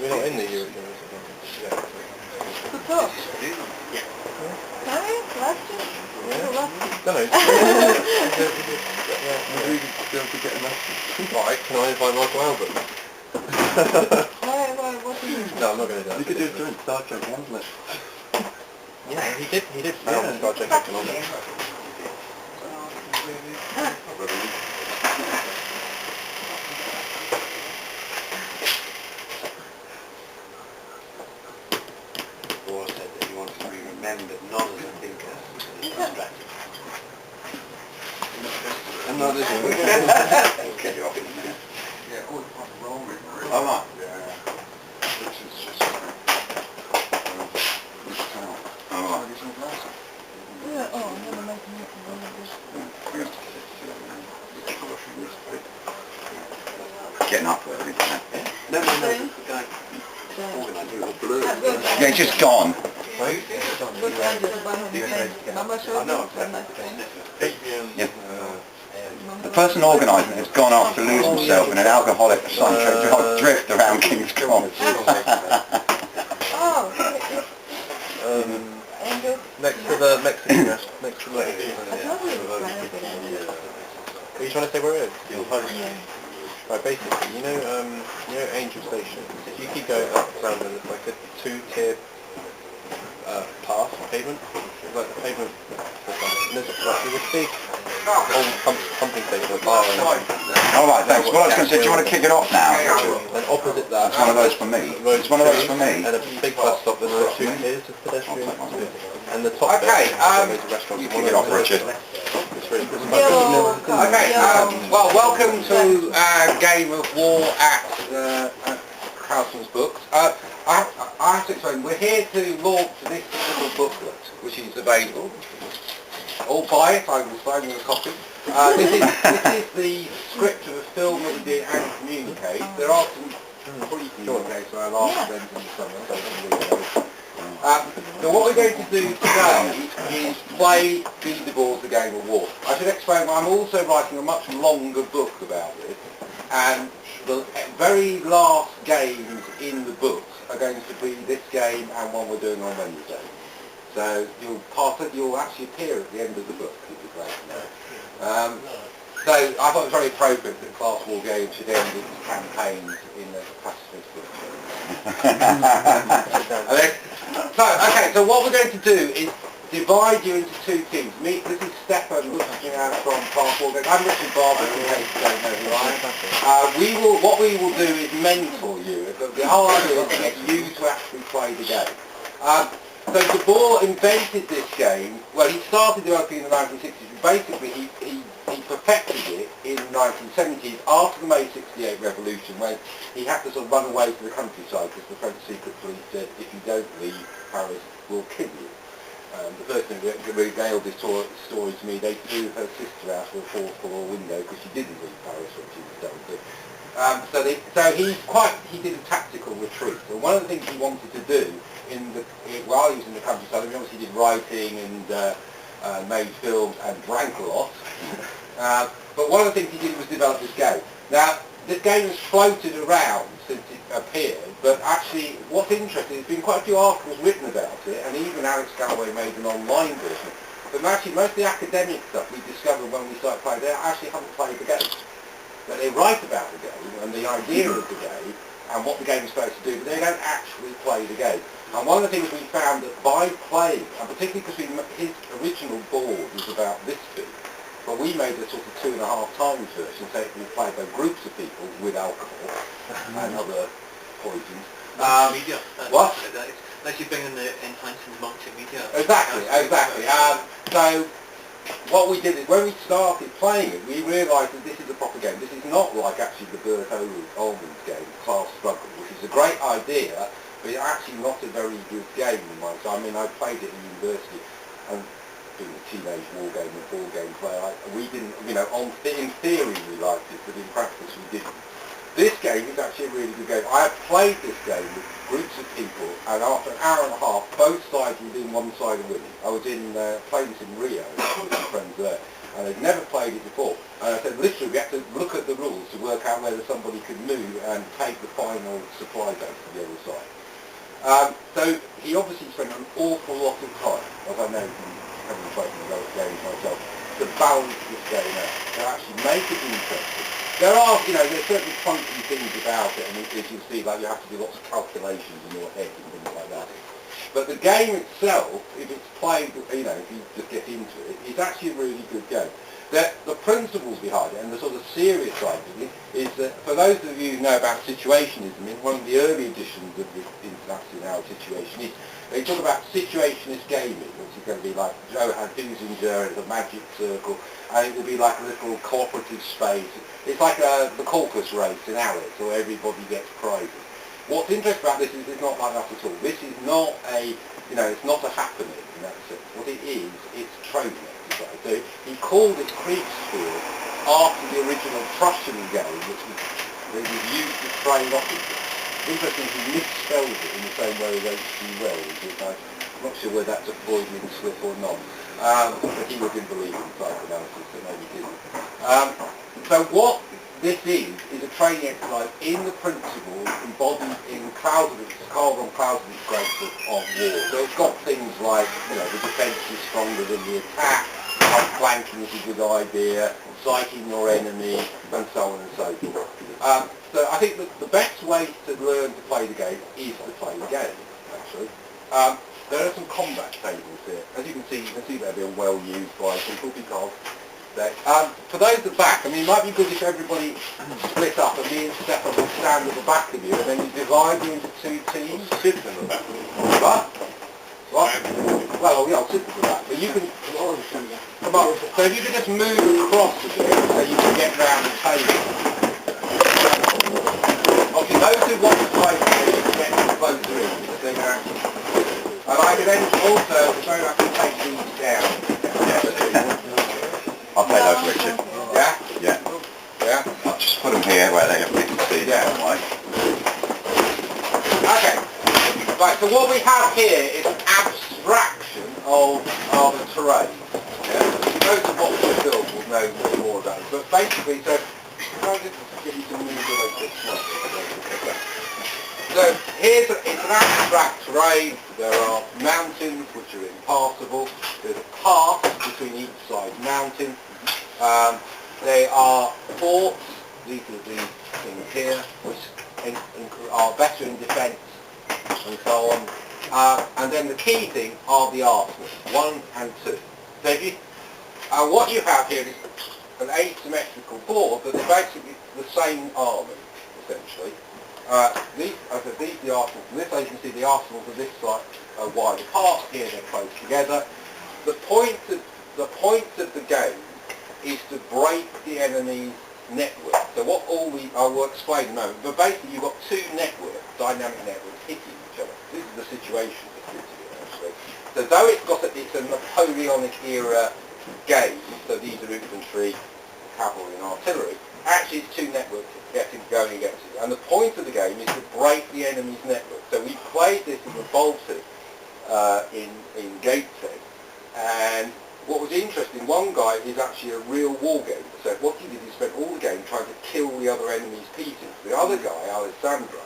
We're not in the European Race. Yeah. Good talk. Yeah. Can we? Last year? Yeah. No. Maybe we could go to get a lesson. Right, can I invite Michael Albert? What do you mean? No, I'm not going to do that. You could do a joint Star Trek Hamlet. Yeah, he did film Star Trek Economics. Bohr said that he wants to be remembered not as a thinker, but as a strategist. And not this one. Get you off in a minute. Yeah, always on the wrong way. Oh, right. Yeah. Which is just this town. Oh, right. Get some glasses. Yeah, oh, I'm going to make one of this. Getting up early, isn't it? No, the guy organising the blue. Yeah, it's just gone. Good idea to buy him a Mama showed me when I came. Yeah. The person organising it has gone off to lose himself in an alcoholic drift around King's Cross. Oh, Angel. Next to the Mexican restaurant. Next to the Mexican I thought we were trying to get in. Are you trying to say where it is? Yeah. Right, basically, you know Angel Station. If you keep going up around the, like a two-tier path, pavement, like the pavement, and there's a big old pumping station, a bar. All right, thanks. Well, I was going to say, do you want to kick it off now? And opposite that, It's one of those for me. It's one of those for me. and a big bus stop that's got two tiers of pedestrians. And the top bit, Okay, there's a restaurant. you kick it off, Richard. Okay, well, welcome to Game of War at Houseman's Books. I have to explain, we're here to launch this little booklet, which is available. All buy it, I will sign you a copy. This is the script of a film that we did and communicate. There are some pre-communicates where I last went in the summer, so you can read those. So what we're going to do today is play Be the Boar's The Game of War. I should explain, I'm also writing a much longer book about this, and the very last games in the book are going to be this game and one we're doing on Wednesday. So you'll actually appear at the end of the book, if you're glad to know. So I thought it was very appropriate that Class War Games should end its campaigns in the pacifist book. So what we're going to do is divide you into two teams. This is Stefan looking out from Class War Games. I'm Richard Barber, in case you don't know who I am. What we will do is mentor you. The whole idea is to get you to actually play the game. So De Boer invented this game. Well, he started developing in the 1960s. Basically, he perfected it in the 1970s after the May 68 revolution, when he had to sort of run away to the countryside because the French secret police said, if you don't leave, Paris will kill you. The person who regaled this story to me, they threw her sister out of a fourth floor window because she didn't leave Paris when she was done. He did a tactical retreat. So one of the things he wanted to do while he was in the countryside, I mean, obviously he did writing and made films and drank a lot. But one of the things he did was develop this game. Now, this game has floated around since it appeared, but actually what's interesting, there's been quite a few articles written about it, and even Alex Galloway made an online version. But actually most of the academic stuff we discovered when we started playing, they actually haven't played the game. But they write about the game and the idea of the game and what the game is supposed to do, but they don't actually play the game. And one of the things we found that by playing, and particularly because his original board was about this big, but we made a sort of 2.5 times version, so it can be played by groups of people with alcohol and other poisons. Media. What? Unless you bring in the enhancing multimedia. Exactly. So what we did is when we started playing it, we realised that this is a proper game. This is not like actually the Bert Ullman's game, Class Struggle, which is a great idea, but it's actually not a very good game in my time. I mean, I played it in university, and being a teenage war game and ball game player, we didn't, in theory we liked it, but in practice we didn't. This game is actually a really good game. I have played this game with groups of people, and after an hour and a half, both sides were within one side of winning. I was playing this in Rio with some friends there, and they'd never played it before. And I said, literally, we had to look at the rules to work out whether somebody could move and take the final supply base to the other side. So he obviously spent an awful lot of time, as I know from having played in those games myself, to balance this game out, to actually make it interesting. There are, there's certain funky things about it, and as you see, like you have to do lots of calculations in your head and things like that. But the game itself, if it's played, if you just get into it, it's actually a really good game. The principles behind it and the sort of serious side of it is that for those of you who know about situationism, in one of the early editions of this International Situation, they talk about situationist gaming, which is going to be like Joe had Huizinga as a magic circle, and it will be like a little cooperative space. It's like the caucus race in Alice, where everybody gets prizes. What's interesting about this is it's not like that at all. This is not it's not a happening in that sense. What it is, it's training exercise. So he called it Kriegsspiel after the original Prussian game, which was used to train officers. Interesting, he misspelled it in the same way as H.G. Wells, which I'm not sure whether that's a Freudian slip or not. But he didn't believe in psychoanalysis, so maybe he didn't. So what this is a training exercise in the principle embodied in Carl von Clausewitz's grapes of war. So it's got things like, the defence is stronger than the attack, outflanking is a good idea, sighting your enemy, and so on and so forth. So I think that the best way to learn to play the game is to play the game, actually. There are some combat tables here. As you can see they're being well used by people because for those at the back, it might be good if everybody split up and me and Stefan will stand at the back of you and then you divide you into two teams. Sit in the back. What? Well, yeah, I'll sit at the back. But you can come up. So if you can just move across a bit so you can get round the table. Obviously, those who want to play you can get closer in because they can actually. And I can then also, I can take these down. I'll take those, Richard. Yeah? Yeah. Yeah? I'll just put them here where they can see Yeah. that way. Okay. Right, so what we have here is an abstraction of the terrain. Yeah? Those who watch the film will know more about it. But basically, so I'll just get you to manipulate this one. So it's an abstract terrain. There are mountains which are impassable. There's a path between each side mountain. They are forts. These are these things here, which are better in defence and so on. And then the key thing are the arsenals, 1 and 2. So if you, what you have here is an asymmetrical board, but they're basically the same army, essentially. These are the arsenals. And this, as you can see, the arsenals of this side are wide apart. Here they're close together. The point of the game is to break the enemy's network. So I will explain in a moment. But basically, you've got two networks, dynamic networks, hitting each other. This is the situation that's hitting it, actually. So though it's a Napoleonic era game, so these are infantry, cavalry, and artillery. Actually, it's two networks going against it. And the point of the game is to break the enemy's network. So we played this in the Baltic in Gateshead. And what was interesting, one guy is actually a real war gamer. So what he did, he spent all the game trying to kill the other enemy's pieces. The other guy, Alessandro,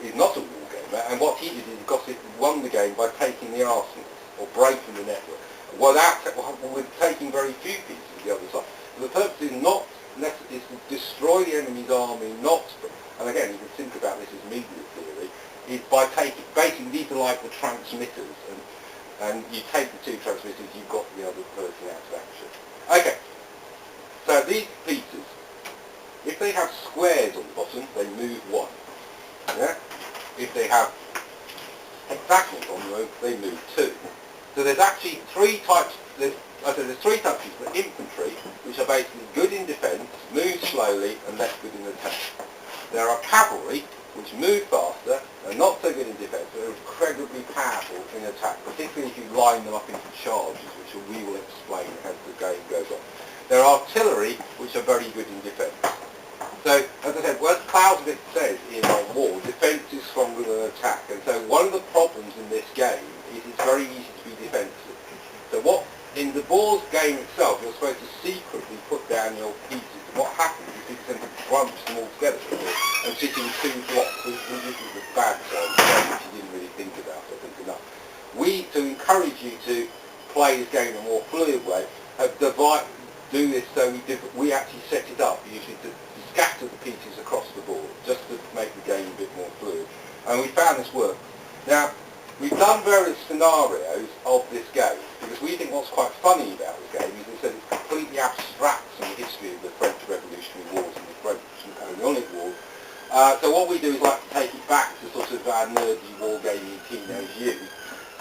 is not a war gamer. And what he did is he won the game by taking the arsenals, or breaking the network, with taking very few pieces of the other side. So the purpose is to destroy the enemy's army, and again, you can think about this as media theory, is by basically these are like the transmitters, and you take the two transmitters, you've got the other person out of action. Okay, so these pieces, if they have squares on the bottom, they move 1. Yeah? If they have hexagons on them, they move 2. So there's actually 3 types. There's 3 types of infantry, which are basically good in defence, move slowly, and less good in attack. There are cavalry, which move faster, and not so good in defence, but are incredibly powerful in attack, particularly if you line them up into charges, which we will explain as the game goes on. There are artillery, which are very good in defence. So, as I said, what Clausewitz says in war, defence is stronger than attack, and so one of the problems in this game is it's very easy to be defensive. So what in the board game itself, you're supposed to secretly put down your pieces. What happens is people tend to bunch them all together and sit in two blocks. This is the bad side of the game, which you didn't really think about, I think, enough. We, to encourage you to play this game in a more fluid way, have do this so we actually set it up, usually to scatter the pieces across the board, just to make the game a bit more fluid. And we found this works. Now, we've done various scenarios of this game, because we think what's quite funny about the game is that it completely abstracts from the history of the French Revolutionary Wars and the French Napoleonic Wars. So what we do is like to take it back to sort of our nerdy wargaming teenage youth,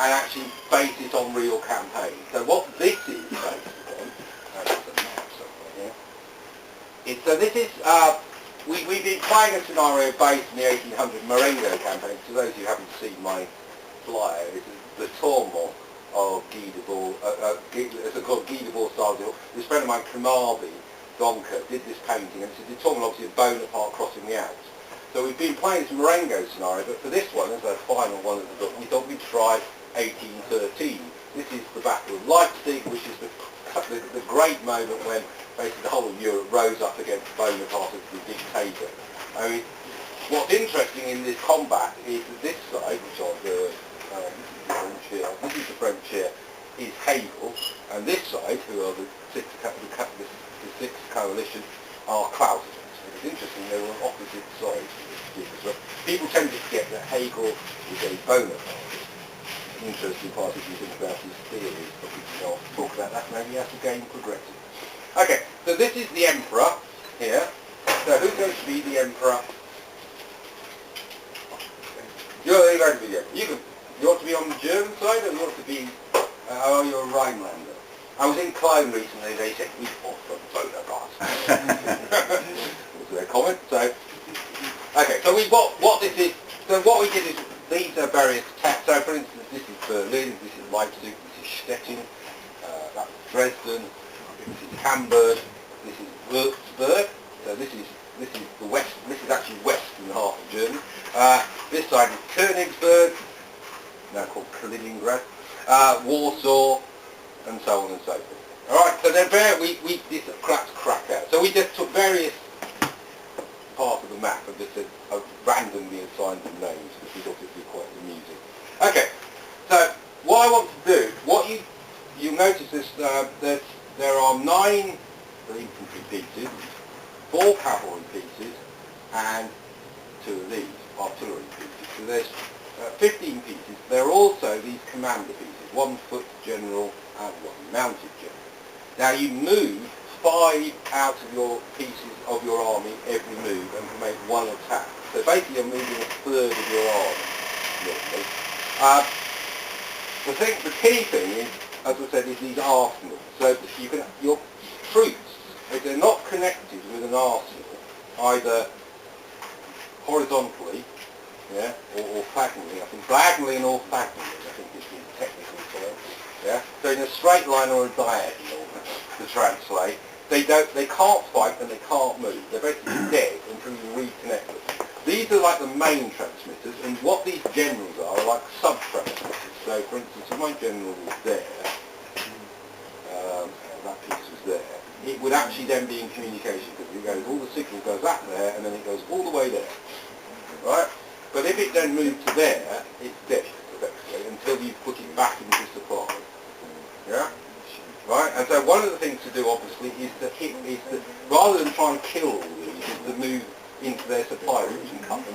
and actually base it on real campaigns. So what this is based on, so this is, we've been playing a scenario based on the 1800 Marengo campaign. To those who haven't seen my flyer, this is the Tourment of Guy Debord, it's called Guy Debord style. This friend of mine, Kamarbi Donker, did this painting, and it's a Tourment obviously of Bonaparte crossing the Alps. So we've been playing this Marengo scenario, but for this one, as our final one of the book, we thought we'd try 1813. This is the Battle of Leipzig, which is the great moment when basically the whole of Europe rose up against Bonaparte as the dictator. I mean, what's interesting in this combat is that this side, which are the French here, this is the French here, is Hegel, and this side, who are the Sixth Coalition, are Clausewitz. It's interesting, they were on opposite sides of this. So people tend to forget that Hegel is a Bonaparte. An interesting part if you think about his theories, but we can talk about that maybe as the game progresses. Okay, so this is the Emperor here. So who's going to be the Emperor? You're going to be the Emperor. You ought to be on the German side, or you ought to be, you're a Rhinelander. I was in Cologne recently, they said, we fought for Bonaparte. Was their comment. So, okay, so what this is, so what we did is, these are various texts. So for instance, this is Berlin, this is Leipzig, this is Stettin, that's Dresden, this is Hamburg, this is Würzburg. So this is the west. This is actually western half of Germany. This side is Königsberg, now called Kaliningrad, Warsaw, and so on and so forth. All right. So they're this Krakow. So we just took various part of the map and just randomly assigned them names because we thought it would be quite amusing. Okay, so what I want to do, you'll notice is that there are 9 infantry pieces, 4 cavalry pieces, and 2 of these artillery pieces. So there's 15 pieces. There are also these commander pieces, 1 foot general and 1 mounted general. Now you move 5 out of your pieces of your army every move and can make 1 attack. So basically you're moving a third of your army. The key thing is, as I said, is these arsenals. So your troops, if they're not connected with an arsenal, either horizontally, yeah, or diagonally, I think diagonally and orthogonally, I think is the technical term. Yeah. So in a straight line or a diagonal, to translate, they can't fight and they can't move. They're basically dead until you reconnect them. These are like the main transmitters, and what these generals are like sub-transmitters. So for instance, if my general was there, that piece was there, it would actually then be in communication because it goes, all the signal goes up there and then it goes all the way there. Right? But if it then moves to there, it's dead, effectively, until you put it back into supply. Yeah? Right? And so one of the things to do, obviously, is rather than try and kill all these, is to move into their supply routes and cut them off.